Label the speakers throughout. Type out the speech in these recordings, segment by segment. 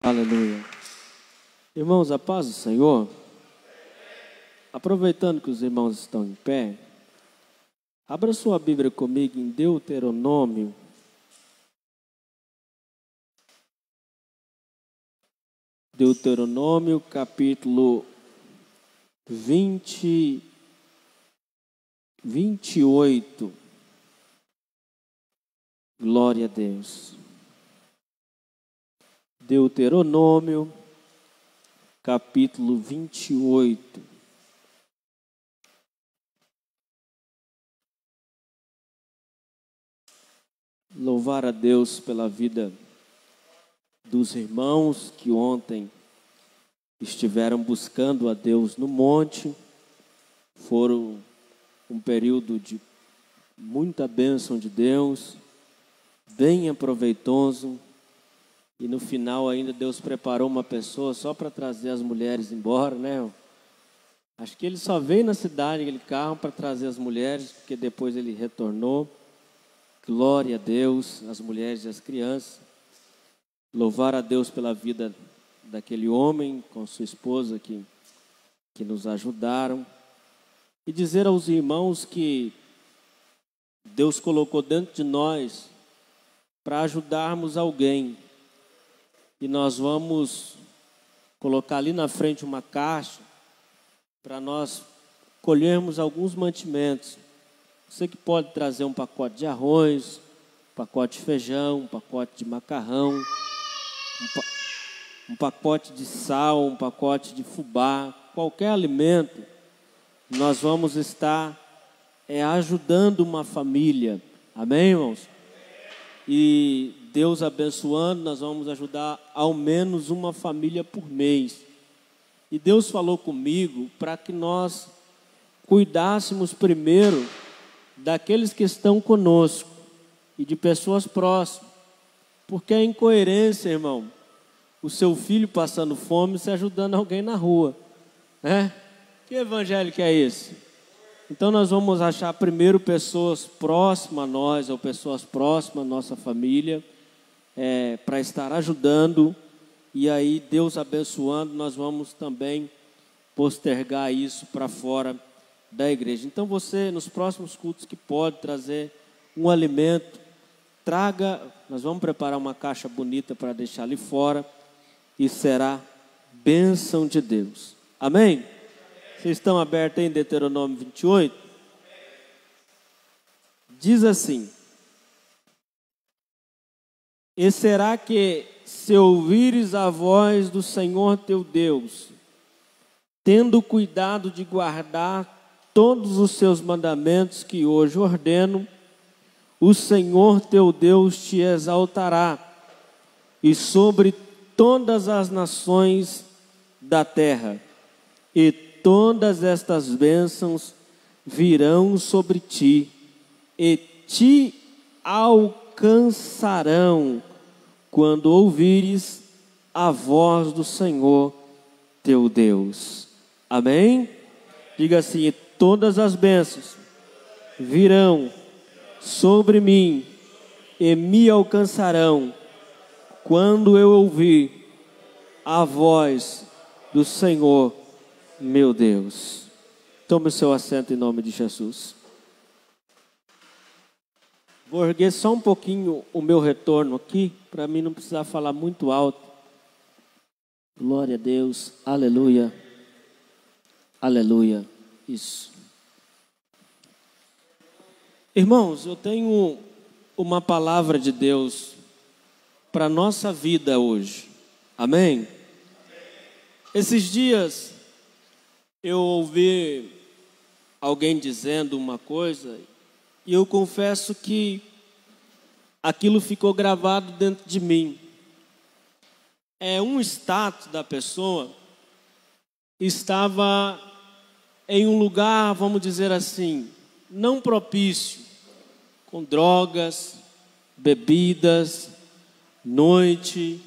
Speaker 1: Aleluia. Irmãos, a paz do Senhor. Aproveitando que os irmãos estão em pé, abra sua Bíblia comigo em Deuteronômio. Deuteronômio, capítulo 28. Glória a Deus. Deuteronômio, capítulo 28. Louvar a Deus pela vida dos irmãos que ontem estiveram buscando a Deus no monte. Foram um período de muita bênção de Deus, bem proveitoso. E no final ainda Deus preparou uma pessoa só para trazer as mulheres embora, né? Acho que ele só veio na cidade, aquele carro, para trazer as mulheres, porque depois ele retornou. Glória a Deus, as mulheres e as crianças. Louvar a Deus pela vida daquele homem com sua esposa que nos ajudaram. E dizer aos irmãos que Deus colocou dentro de nós para ajudarmos alguém. E nós vamos colocar ali na frente uma caixa para nós colhermos alguns mantimentos. Você que pode trazer um pacote de arroz, um pacote de feijão, um pacote de macarrão, um pacote de sal, um pacote de fubá, qualquer alimento, nós vamos estar ajudando uma família. Amém, irmãos? E Deus abençoando, nós vamos ajudar ao menos uma família por mês. E Deus falou comigo para que nós cuidássemos primeiro daqueles que estão conosco e de pessoas próximas. Porque é incoerência, irmão, o seu filho passando fome e se ajudando alguém na rua, né? Que evangelho que é esse? Então nós vamos achar primeiro pessoas próximas a nós, ou pessoas próximas à nossa família, para estar ajudando, e aí Deus abençoando, nós vamos também postergar isso para fora da igreja. Então você, nos próximos cultos que pode trazer um alimento, traga, nós vamos preparar uma caixa bonita para deixar ali fora, e será bênção de Deus. Amém? Vocês estão abertos aí em Deuteronômio 28? Diz assim: e será que, se ouvires a voz do Senhor teu Deus, tendo cuidado de guardar todos os seus mandamentos que hoje ordeno, o Senhor teu Deus te exaltará, e sobre todas as nações da terra, e todas estas bênçãos virão sobre ti, e te alcançarão quando ouvires a voz do Senhor teu Deus. Amém? Diga assim: e todas as bênçãos virão sobre mim e me alcançarão quando eu ouvir a voz do Senhor meu Deus. Tome o seu assento em nome de Jesus. Vou erguer só um pouquinho o meu retorno aqui, para mim não precisar falar muito alto. Glória a Deus, aleluia, aleluia, isso. Irmãos, eu tenho uma palavra de Deus para a nossa vida hoje, amém? Esses dias eu ouvi alguém dizendo uma coisa, e eu confesso que aquilo ficou gravado dentro de mim. Um status da pessoa estava em um lugar, vamos dizer assim, não propício, com drogas, bebidas, noite,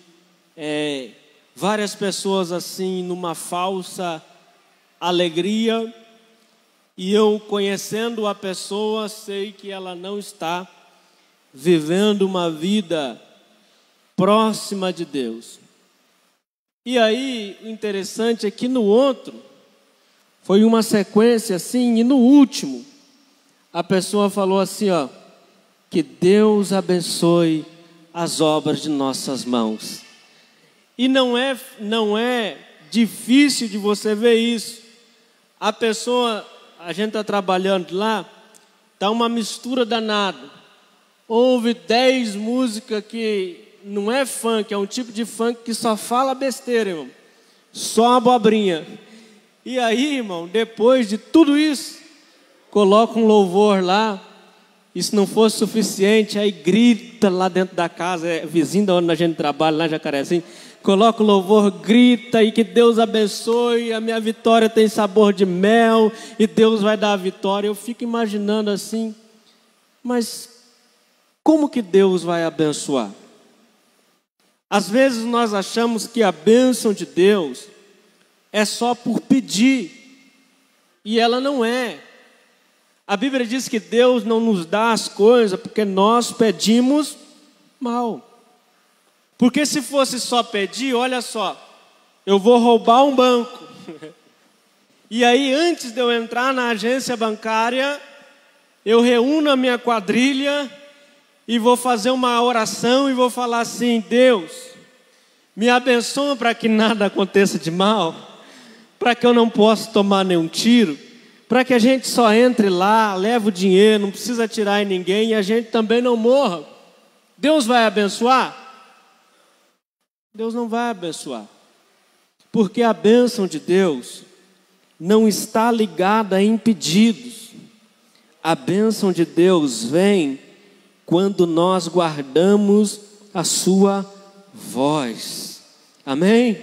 Speaker 1: várias pessoas assim numa falsa alegria, e eu, conhecendo a pessoa, sei que ela não está vivendo uma vida próxima de Deus. E aí, o interessante é que no outro, foi uma sequência assim, e no último, a pessoa falou assim, ó, que Deus abençoe as obras de nossas mãos. E não é difícil de você ver isso. A pessoa, a gente está trabalhando lá, está uma mistura danada. Houve 10 músicas que não é funk, é um tipo de funk que só fala besteira, irmão. Só abobrinha. E aí, irmão, depois de tudo isso, coloca um louvor lá. E se não fosse suficiente, aí grita lá dentro da casa, vizinho da onde a gente trabalha, lá em Jacarezinho. Coloca o louvor, grita e que Deus abençoe, a minha vitória tem sabor de mel e Deus vai dar a vitória. Eu fico imaginando assim, mas como que Deus vai abençoar? Às vezes nós achamos que a bênção de Deus é só por pedir, e ela não é. A Bíblia diz que Deus não nos dá as coisas porque nós pedimos mal. Porque se fosse só pedir, olha só, eu vou roubar um banco. E aí, antes de eu entrar na agência bancária, eu reúno a minha quadrilha e vou fazer uma oração e vou falar assim: Deus, me abençoa para que nada aconteça de mal, para que eu não possa tomar nenhum tiro, para que a gente só entre lá, leve o dinheiro, não precisa atirar em ninguém e a gente também não morra. Deus vai abençoar? Deus não vai abençoar, porque a bênção de Deus não está ligada em pedidos. A bênção de Deus vem quando nós guardamos a sua voz. Amém?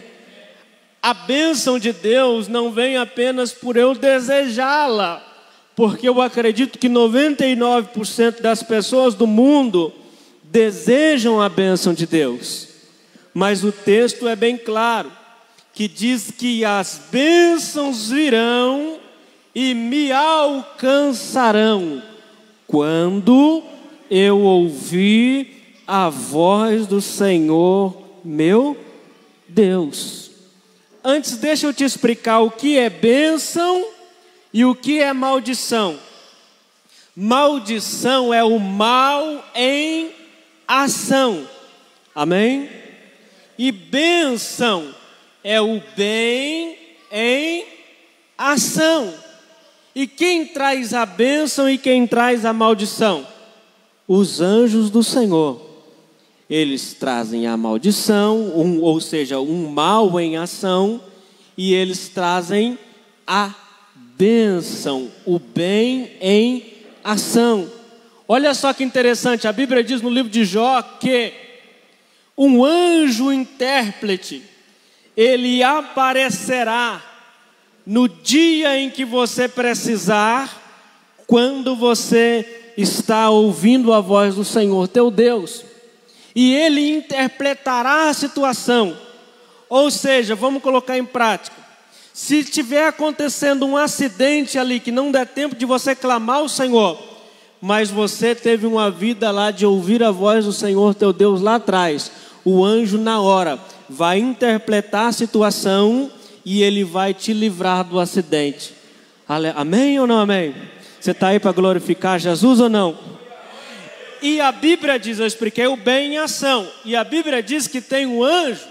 Speaker 1: A bênção de Deus não vem apenas por eu desejá-la, porque eu acredito que 99% das pessoas do mundo desejam a bênção de Deus. Mas o texto é bem claro, que diz que as bênçãos virão e me alcançarão quando eu ouvir a voz do Senhor meu Deus. Antes, deixa eu te explicar o que é bênção e o que é maldição. Maldição é o mal em ação. Amém? E bênção é o bem em ação. E quem traz a bênção e quem traz a maldição? Os anjos do Senhor. Eles trazem a maldição, ou seja, um mal em ação, e eles trazem a bênção, o bem em ação. Olha só que interessante, a Bíblia diz no livro de Jó que um anjo intérprete, ele aparecerá no dia em que você precisar, quando você está ouvindo a voz do Senhor teu Deus, e ele interpretará a situação. Ou seja, vamos colocar em prática, se estiver acontecendo um acidente ali, que não der tempo de você clamar ao Senhor, mas você teve uma vida lá de ouvir a voz do Senhor teu Deus lá atrás, o anjo na hora vai interpretar a situação e ele vai te livrar do acidente. Amém ou não amém? Você está aí para glorificar Jesus ou não? E a Bíblia diz, eu expliquei o bem em ação, e a Bíblia diz que tem um anjo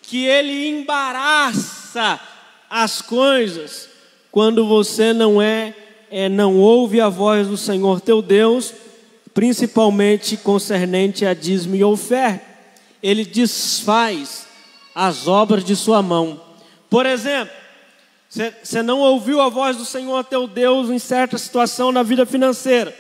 Speaker 1: que ele embaraça as coisas quando você não ouve a voz do Senhor teu Deus, principalmente concernente a dízimo e oferta. Ele desfaz as obras de sua mão. Por exemplo, você não ouviu a voz do Senhor teu Deus em certa situação na vida financeira,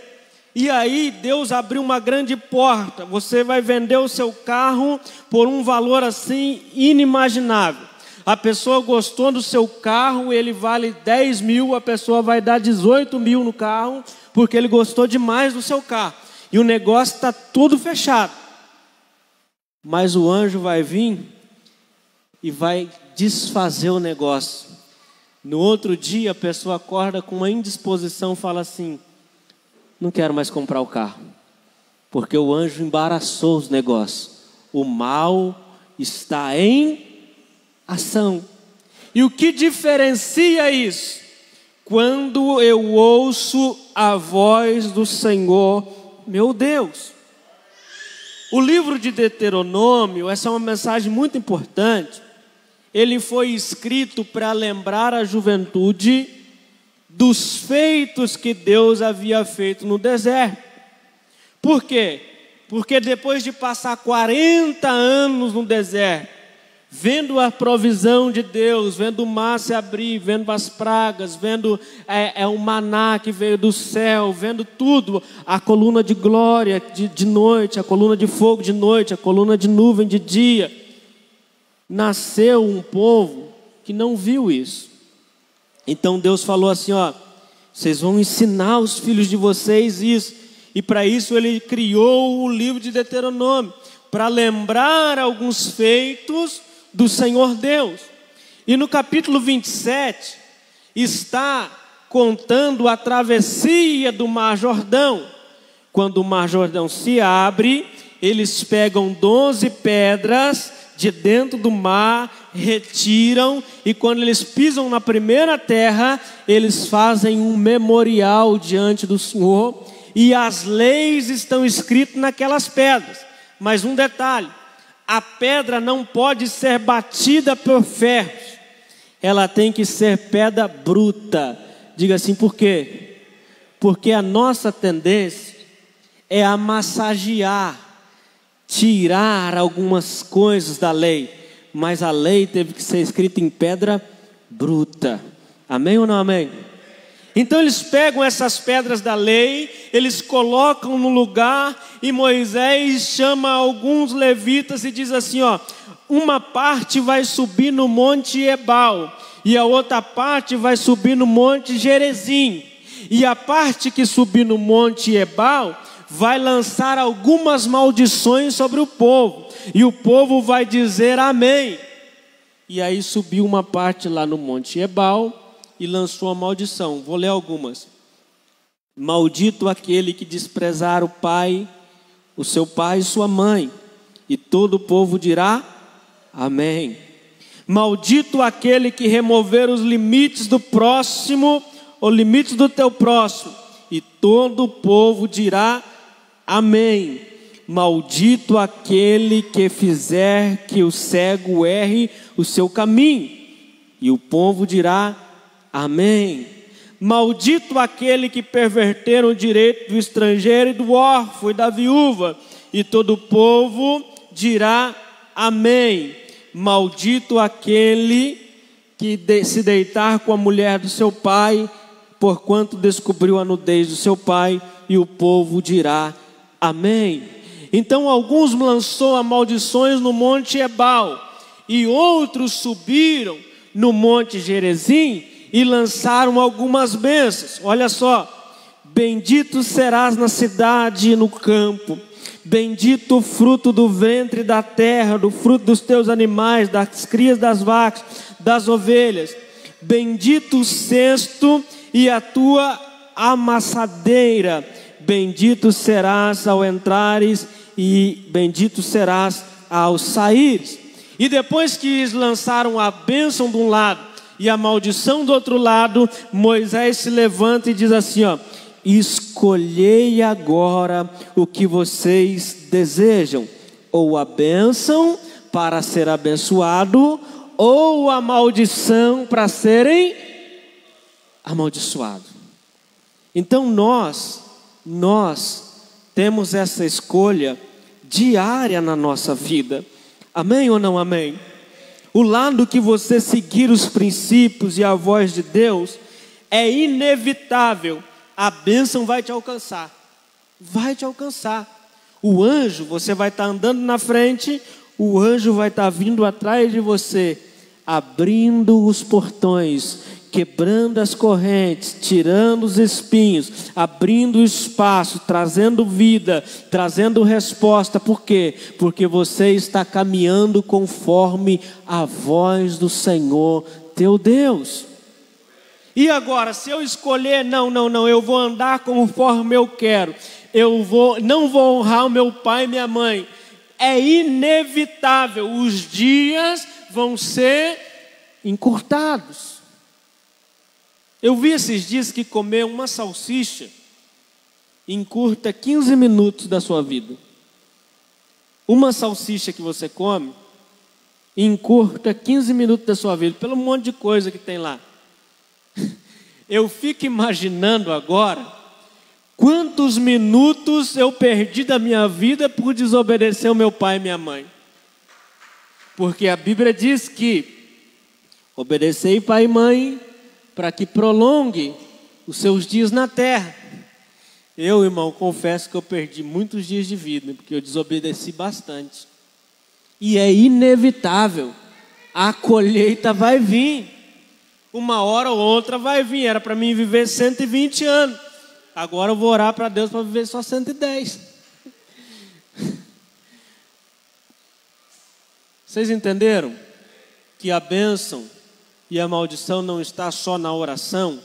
Speaker 1: e aí Deus abriu uma grande porta, você vai vender o seu carro por um valor assim inimaginável. A pessoa gostou do seu carro, ele vale 10 mil, a pessoa vai dar 18 mil no carro, porque ele gostou demais do seu carro, e o negócio está tudo fechado. Mas o anjo vai vir e vai desfazer o negócio. No outro dia a pessoa acorda com uma indisposição, fala assim: não quero mais comprar o carro, porque o anjo embaraçou os negócios. O mal está em ação. E o que diferencia isso? Quando eu ouço a voz do Senhor, meu Deus. O livro de Deuteronômio, essa é uma mensagem muito importante. Ele foi escrito para lembrar a juventude dos feitos que Deus havia feito no deserto. Por quê? Porque depois de passar 40 anos no deserto, vendo a provisão de Deus, vendo o mar se abrir, vendo as pragas, vendo o maná que veio do céu, vendo tudo, a coluna de glória de noite, a coluna de fogo de noite, a coluna de nuvem de dia, nasceu um povo que não viu isso. Então Deus falou assim, ó, vocês vão ensinar os filhos de vocês isso, e para isso Ele criou o livro de Deuteronômio, para lembrar alguns feitos do Senhor Deus. E no capítulo 27 está contando a travessia do Mar Jordão. Quando o Mar Jordão se abre, eles pegam 12 pedras de dentro do mar, retiram, e quando eles pisam na primeira terra, eles fazem um memorial diante do Senhor, e as leis estão escritas naquelas pedras. Mas um detalhe: a pedra não pode ser batida por ferros, ela tem que ser pedra bruta. Diga assim, por quê? Porque a nossa tendência é a massagear, tirar algumas coisas da lei, mas a lei teve que ser escrita em pedra bruta. Amém ou não amém? Então eles pegam essas pedras da lei, eles colocam no lugar, e Moisés chama alguns levitas e diz assim, ó, uma parte vai subir no monte Ebal, e a outra parte vai subir no monte Gerizim, e a parte que subir no monte Ebal vai lançar algumas maldições sobre o povo, e o povo vai dizer amém. E aí subiu uma parte lá no monte Ebal e lançou a maldição. Vou ler algumas. Maldito aquele que desprezar o pai, o seu pai e sua mãe, e todo o povo dirá amém. Maldito aquele que remover os limites do próximo, ou limites do teu próximo, e todo o povo dirá amém. Maldito aquele que fizer que o cego erre o seu caminho, e o povo dirá amém. Maldito aquele que perverter o direito do estrangeiro e do órfão e da viúva, e todo o povo dirá amém. Maldito aquele que se deitar com a mulher do seu pai, porquanto descobriu a nudez do seu pai, e o povo dirá amém. Então alguns lançou a maldições no monte Ebal, e outros subiram no monte Gerizim e lançaram algumas bênçãos. Olha só: bendito serás na cidade e no campo, bendito o fruto do ventre da terra, do fruto dos teus animais, das crias das vacas, das ovelhas. Bendito o cesto e a tua amassadeira, bendito serás ao entrares e bendito serás ao saíres. E depois que eles lançaram a bênção de um lado e a maldição do outro lado, Moisés se levanta e diz assim, ó: escolhei agora o que vocês desejam, ou a bênção para ser abençoado, ou a maldição para serem amaldiçoados. Então nós temos essa escolha diária na nossa vida. Amém ou não amém? O lado que você seguir os princípios e a voz de Deus, é inevitável, a bênção vai te alcançar. Vai te alcançar. O anjo, você vai estar andando na frente, o anjo vai estar vindo atrás de você, abrindo os portões, quebrando as correntes, tirando os espinhos, abrindo o espaço, trazendo vida, trazendo resposta. Por quê? Porque você está caminhando conforme a voz do Senhor teu Deus. E agora, se eu escolher, não, eu vou andar conforme eu quero, não vou honrar o meu pai e minha mãe, é inevitável, os dias vão ser encurtados. Eu vi esses dias que comer uma salsicha encurta 15 minutos da sua vida. Uma salsicha que você come encurta 15 minutos da sua vida, pelo monte de coisa que tem lá. Eu fico imaginando agora quantos minutos eu perdi da minha vida por desobedecer o meu pai e minha mãe. Porque a Bíblia diz que obedecei pai e mãe para que prolongue os seus dias na terra. Eu, irmão, confesso que eu perdi muitos dias de vida, porque eu desobedeci bastante. E é inevitável, a colheita vai vir. Uma hora ou outra vai vir. Era para mim viver 120 anos. Agora eu vou orar para Deus para viver só 110. Vocês entenderam? Que a bênção e a maldição não está só na oração,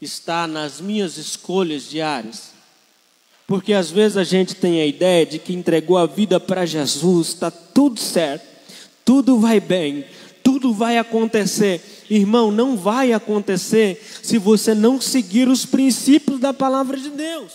Speaker 1: está nas minhas escolhas diárias. Porque às vezes a gente tem a ideia de que entregou a vida para Jesus, está tudo certo, tudo vai bem, tudo vai acontecer. Irmão, não vai acontecer se você não seguir os princípios da palavra de Deus.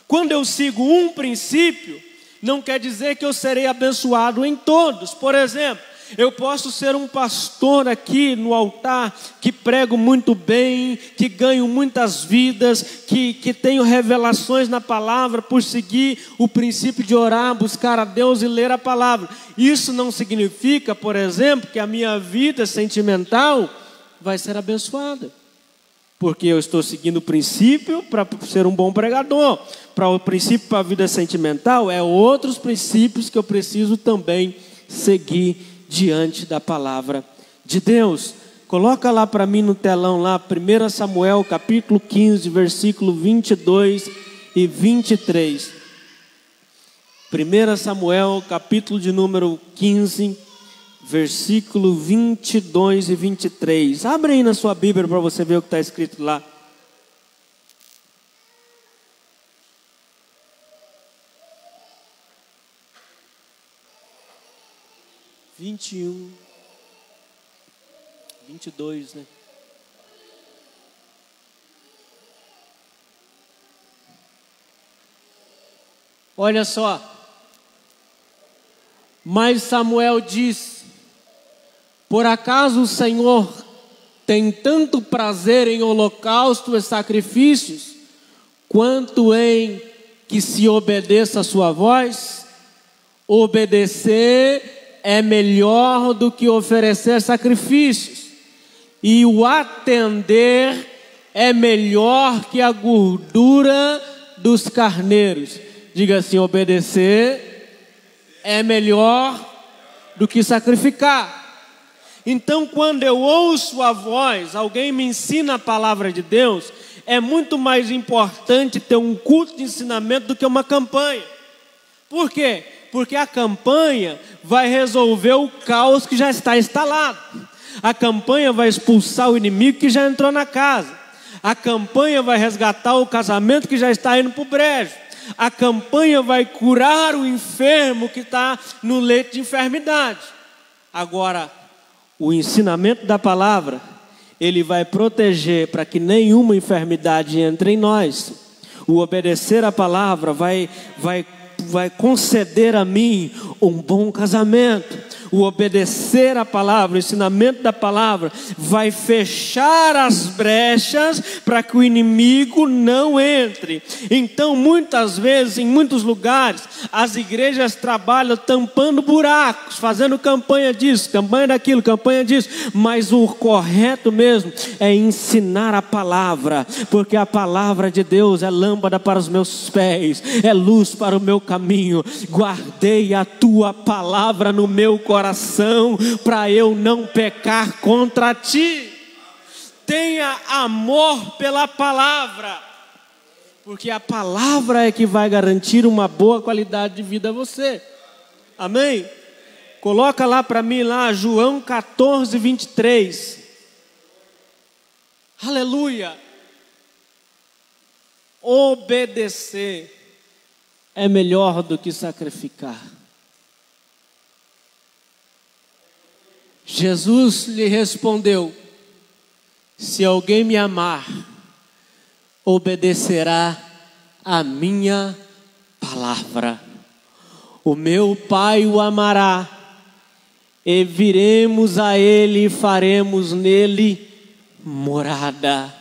Speaker 1: Quando eu sigo um princípio, não quer dizer que eu serei abençoado em todos. Por exemplo, eu posso ser um pastor aqui no altar, que prego muito bem, que ganho muitas vidas, que tenho revelações na palavra por seguir o princípio de orar, buscar a Deus e ler a palavra. Isso não significa, por exemplo, que a minha vida sentimental vai ser abençoada. Porque eu estou seguindo o princípio para ser um bom pregador. Para o princípio para a vida sentimental, é outros princípios que eu preciso também seguir diante da palavra de Deus. Coloca lá para mim no telão lá, 1 Samuel capítulo 15, versículo 22 e 23. 1 Samuel capítulo de número 15, versículo 22 e 23. Abre aí na sua Bíblia para você ver o que está escrito lá. Vinte e um, 22, né? Olha só. Mas Samuel diz: por acaso o Senhor tem tanto prazer em holocaustos e sacrifícios, quanto em que se obedeça a sua voz? Obedecer é melhor do que oferecer sacrifícios, e o atender é melhor que a gordura dos carneiros. Diga assim: obedecer é melhor do que sacrificar. Então, quando eu ouço a voz, alguém me ensina a palavra de Deus, é muito mais importante ter um culto de ensinamento do que uma campanha. Por quê? Porque a campanha vai resolver o caos que já está instalado. A campanha vai expulsar o inimigo que já entrou na casa. A campanha vai resgatar o casamento que já está indo para o brejo. A campanha vai curar o enfermo que está no leito de enfermidade. Agora, o ensinamento da palavra, ele vai proteger para que nenhuma enfermidade entre em nós. O obedecer a palavra vai conceder a mim um bom casamento. O obedecer a palavra, o ensinamento da palavra, vai fechar as brechas para que o inimigo não entre. Então, muitas vezes, em muitos lugares, as igrejas trabalham tampando buracos, fazendo campanha disso, campanha daquilo, campanha disso. Mas o correto mesmo é ensinar a palavra, porque a palavra de Deus é lâmpada para os meus pés, é luz para o meu caminho. Guardei a tua palavra no meu coração, para eu não pecar contra ti. Tenha amor pela palavra, porque a palavra é que vai garantir uma boa qualidade de vida a você. Amém? Coloca lá para mim, lá, João 14, 23. Aleluia. Obedecer é melhor do que sacrificar. Jesus lhe respondeu: se alguém me amar, obedecerá a minha palavra. O meu Pai o amará, e viremos a ele e faremos nele morada.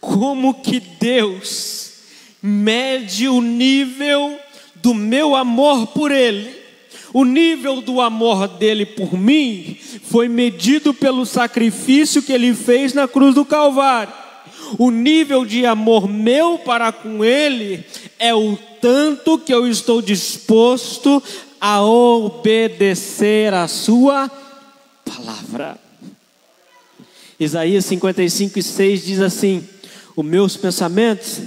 Speaker 1: Como que Deus mede o nível do meu amor por ele? O nível do amor dele por mim foi medido pelo sacrifício que ele fez na cruz do Calvário. O nível de amor meu para com ele é o tanto que eu estou disposto a obedecer a sua palavra. Isaías 55:6 diz assim: os meus pensamentos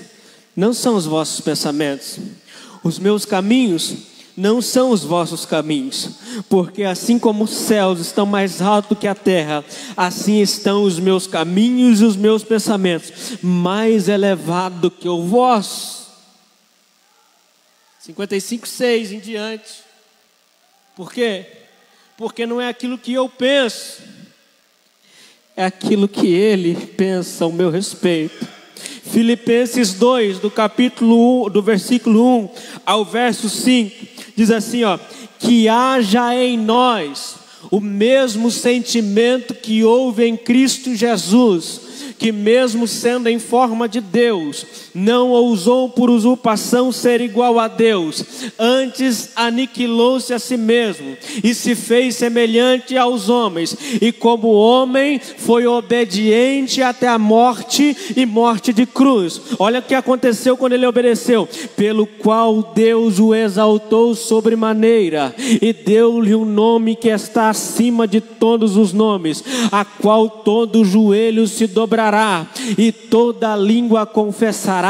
Speaker 1: não são os vossos pensamentos, os meus caminhos não são os vossos caminhos, porque assim como os céus estão mais altos que a terra, assim estão os meus caminhos e os meus pensamentos mais elevados do que o vosso. 55:6 em diante. Por quê? Porque não é aquilo que eu penso, é aquilo que ele pensa ao meu respeito. Filipenses 2, do versículo 1 ao verso 5, diz assim, que haja em nós o mesmo sentimento que houve em Cristo Jesus, que mesmo sendo em forma de Deus, não ousou por usurpação ser igual a Deus, antes aniquilou-se a si mesmo, e se fez semelhante aos homens, e como homem foi obediente até a morte, e morte de cruz. Olha o que aconteceu quando ele obedeceu: pelo qual Deus o exaltou sobremaneira, e deu-lhe um nome que está acima de todos os nomes, a qual todo joelho se dobrará, e toda língua confessará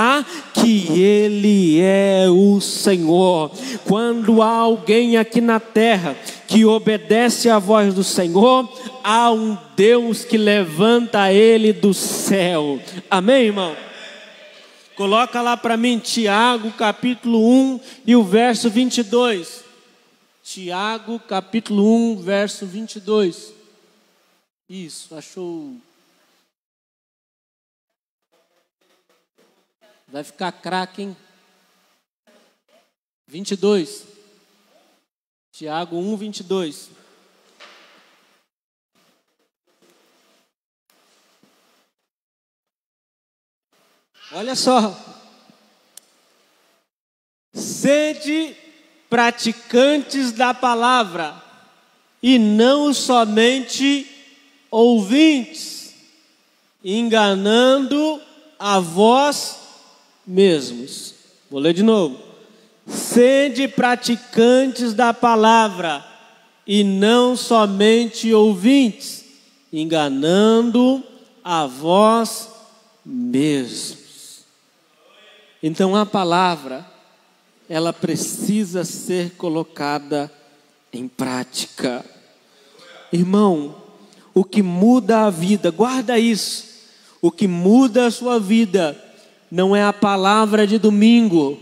Speaker 1: que ele é o Senhor. Quando há alguém aqui na terra que obedece à voz do Senhor, há um Deus que levanta ele do céu. Amém, irmão? Coloca lá para mim Tiago capítulo 1 e o verso 22. Tiago capítulo 1, verso 22. Isso, achou. Vai ficar craque, hein? 22. Tiago 1, 22. Olha só. Sede praticantes da palavra, e não somente ouvintes, enganando a vós mesmos. Vou ler de novo. Sede praticantes da palavra, e não somente ouvintes, enganando a vós mesmos. Então a palavra, ela precisa ser colocada em prática. Irmão, o que muda a vida, guarda isso, o que muda a sua vida não é a palavra de domingo,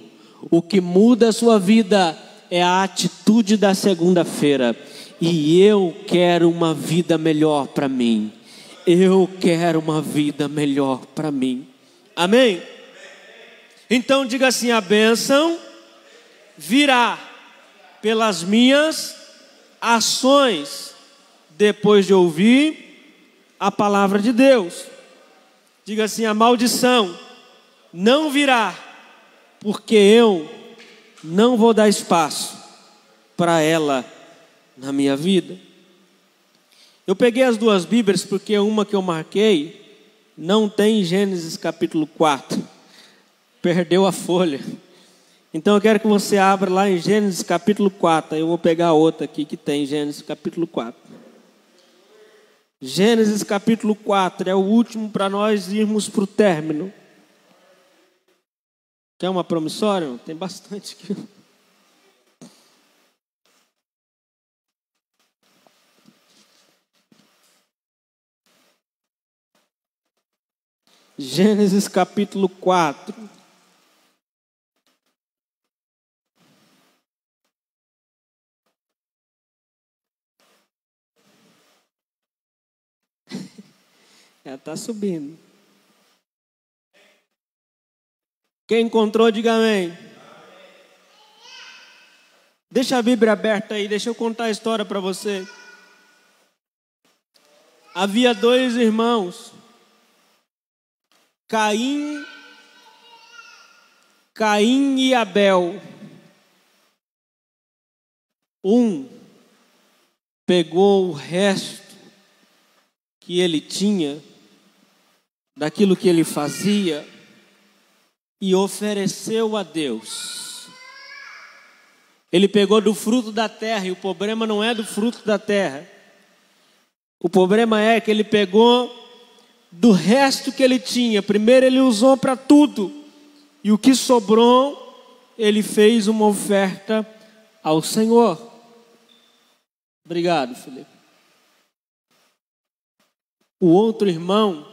Speaker 1: o que muda a sua vida é a atitude da segunda-feira. E eu quero uma vida melhor para mim. Eu quero uma vida melhor para mim. Amém? Então diga assim: a bênção virá pelas minhas ações, depois de ouvir a palavra de Deus. Diga assim: a maldição não virá, porque eu não vou dar espaço para ela na minha vida. Eu peguei as duas Bíblias porque uma que eu marquei não tem Gênesis capítulo 4, perdeu a folha. Então eu quero que você abra lá em Gênesis capítulo 4. Eu vou pegar outra aqui que tem Gênesis capítulo 4. Gênesis capítulo 4 é o último para nós irmos para o término. Quer uma promissória? Tem bastante aqui. Gênesis capítulo 4. Está subindo. Quem encontrou, diga amém. Deixa a Bíblia aberta aí, deixa eu contar a história para você. Havia 2 irmãos, Caim e Abel. Um pegou o resto que ele tinha, daquilo que ele fazia, e ofereceu a Deus. Ele pegou do fruto da terra, e o problema não é do fruto da terra. O problema é que ele pegou do resto que ele tinha. Primeiro ele usou para tudo, e o que sobrou, ele fez uma oferta ao Senhor. Obrigado, Felipe. O outro irmão,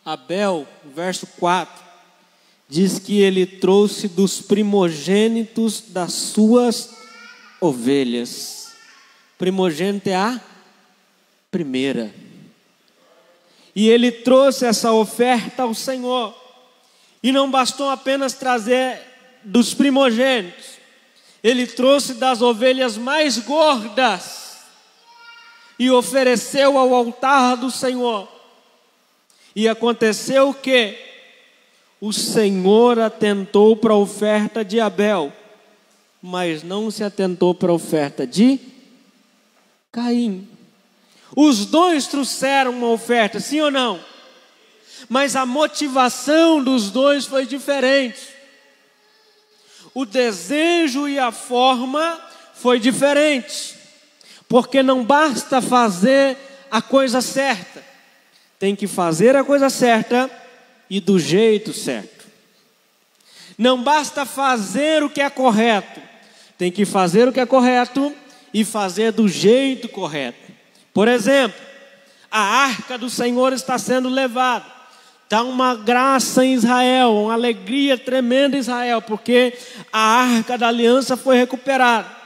Speaker 1: Abel, verso 4, diz que ele trouxe dos primogênitos das suas ovelhas. Primogênito é a primeira. E ele trouxe essa oferta ao Senhor. E não bastou apenas trazer dos primogênitos. Ele trouxe das ovelhas mais gordas e ofereceu ao altar do Senhor. E aconteceu que o Senhor atentou para a oferta de Abel, mas não se atentou para a oferta de Caim. Os dois trouxeram uma oferta, sim ou não? Mas a motivação dos dois foi diferente. O desejo e a forma foi diferente. Porque não basta fazer a coisa certa, tem que fazer a coisa certa e do jeito certo. Não basta fazer o que é correto, tem que fazer o que é correto e fazer do jeito correto. Por exemplo, a arca do Senhor está sendo levada. Está uma graça em Israel, uma alegria tremenda em Israel, porque a arca da aliança foi recuperada.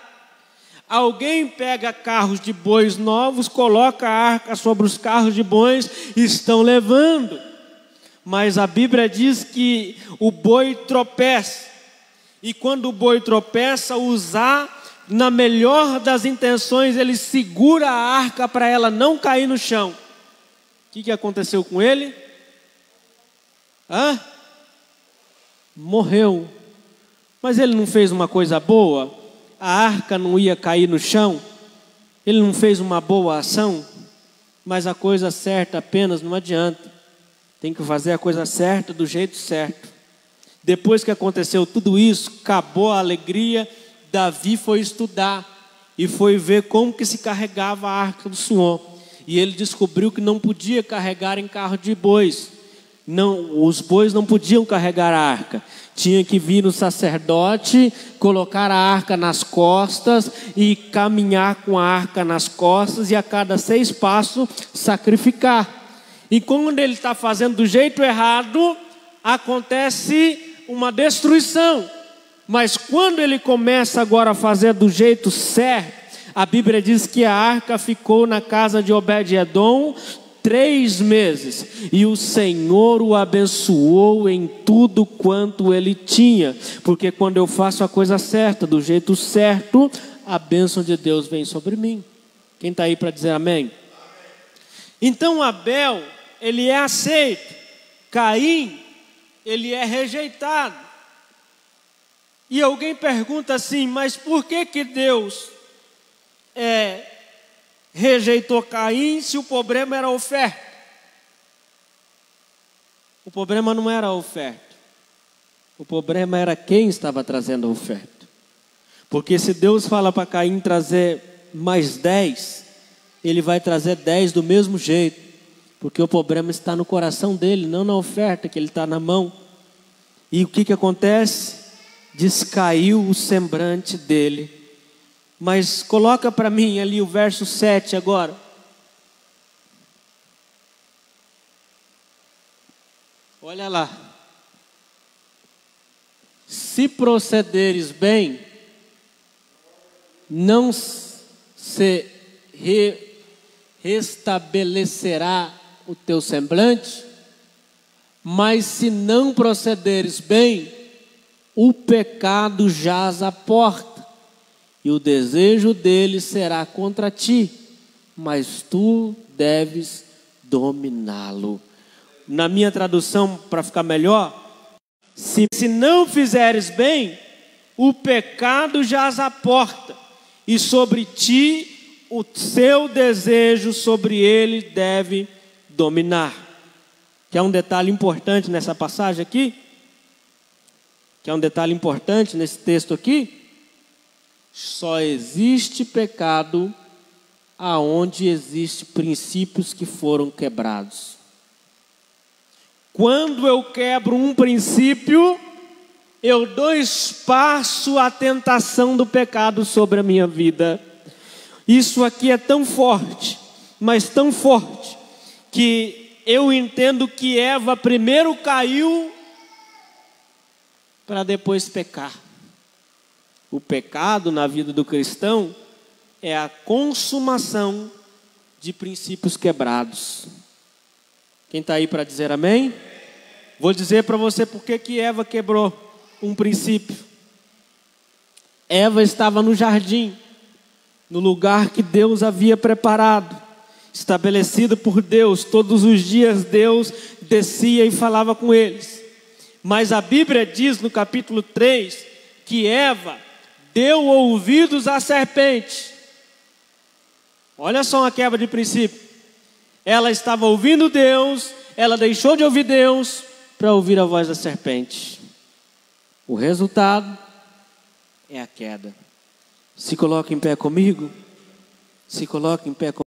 Speaker 1: Alguém pega carros de bois novos, coloca a arca sobre os carros de bois e estão levando. Mas a Bíblia diz que o boi tropeça. E quando o boi tropeça, usar na melhor das intenções, ele segura a arca para ela não cair no chão. O que aconteceu com ele? Morreu. Mas ele não fez uma coisa boa? A arca não ia cair no chão? Ele não fez uma boa ação? Mas a coisa certa apenas não adianta. Tem que fazer a coisa certa do jeito certo. Depois que aconteceu tudo isso, acabou a alegria, Davi foi estudar e foi ver como que se carregava a arca do Senhor. E ele descobriu que não podia carregar em carro de bois. Não, os bois não podiam carregar a arca. Tinha que vir o sacerdote, colocar a arca nas costas e caminhar com a arca nas costas e a cada 6 passos sacrificar. E quando ele está fazendo do jeito errado, acontece uma destruição. Mas quando ele começa agora a fazer do jeito certo, a Bíblia diz que a arca ficou na casa de Obed-edom 3 meses, e o Senhor o abençoou em tudo quanto ele tinha, porque quando eu faço a coisa certa, do jeito certo, a bênção de Deus vem sobre mim. Quem está aí para dizer amém? Então Abel, ele é aceito. Caim, ele é rejeitado. E alguém pergunta assim, mas por que Deus rejeitou Caim se o problema era a oferta? O problema não era a oferta. O problema era quem estava trazendo a oferta. Porque se Deus fala para Caim trazer mais 10, ele vai trazer 10 do mesmo jeito. Porque o problema está no coração dele, não na oferta que ele está na mão. E o que acontece? Descaiu o semblante dele. Mas coloca para mim ali o verso 7 agora. Olha lá. Se procederes bem, não se restabelecerá o teu semblante, mas se não procederes bem, o pecado jaz à porta, e o desejo dele será contra ti, mas tu deves dominá-lo. Na minha tradução, para ficar melhor, se não fizeres bem, o pecado jaz à porta, e sobre ti o seu desejo sobre ele deve dominar. Que é um detalhe importante nessa passagem aqui, que é um detalhe importante nesse texto aqui. Só existe pecado aonde existem princípios que foram quebrados. Quando eu quebro um princípio, eu dou espaço à tentação do pecado sobre a minha vida. Isso aqui é tão forte, mas tão forte, que eu entendo que Eva primeiro caiu para depois pecar. O pecado na vida do cristão é a consumação de princípios quebrados. Quem está aí para dizer amém? Vou dizer para você por que Eva quebrou um princípio. Eva estava no jardim, no lugar que Deus havia preparado, estabelecido por Deus. Todos os dias Deus descia e falava com eles. Mas a Bíblia diz no capítulo 3 que Eva deu ouvidos à serpente. Olha só uma quebra de princípio. Ela estava ouvindo Deus, ela deixou de ouvir Deus para ouvir a voz da serpente. O resultado é a queda. Se coloque em pé comigo. Se coloque em pé comigo.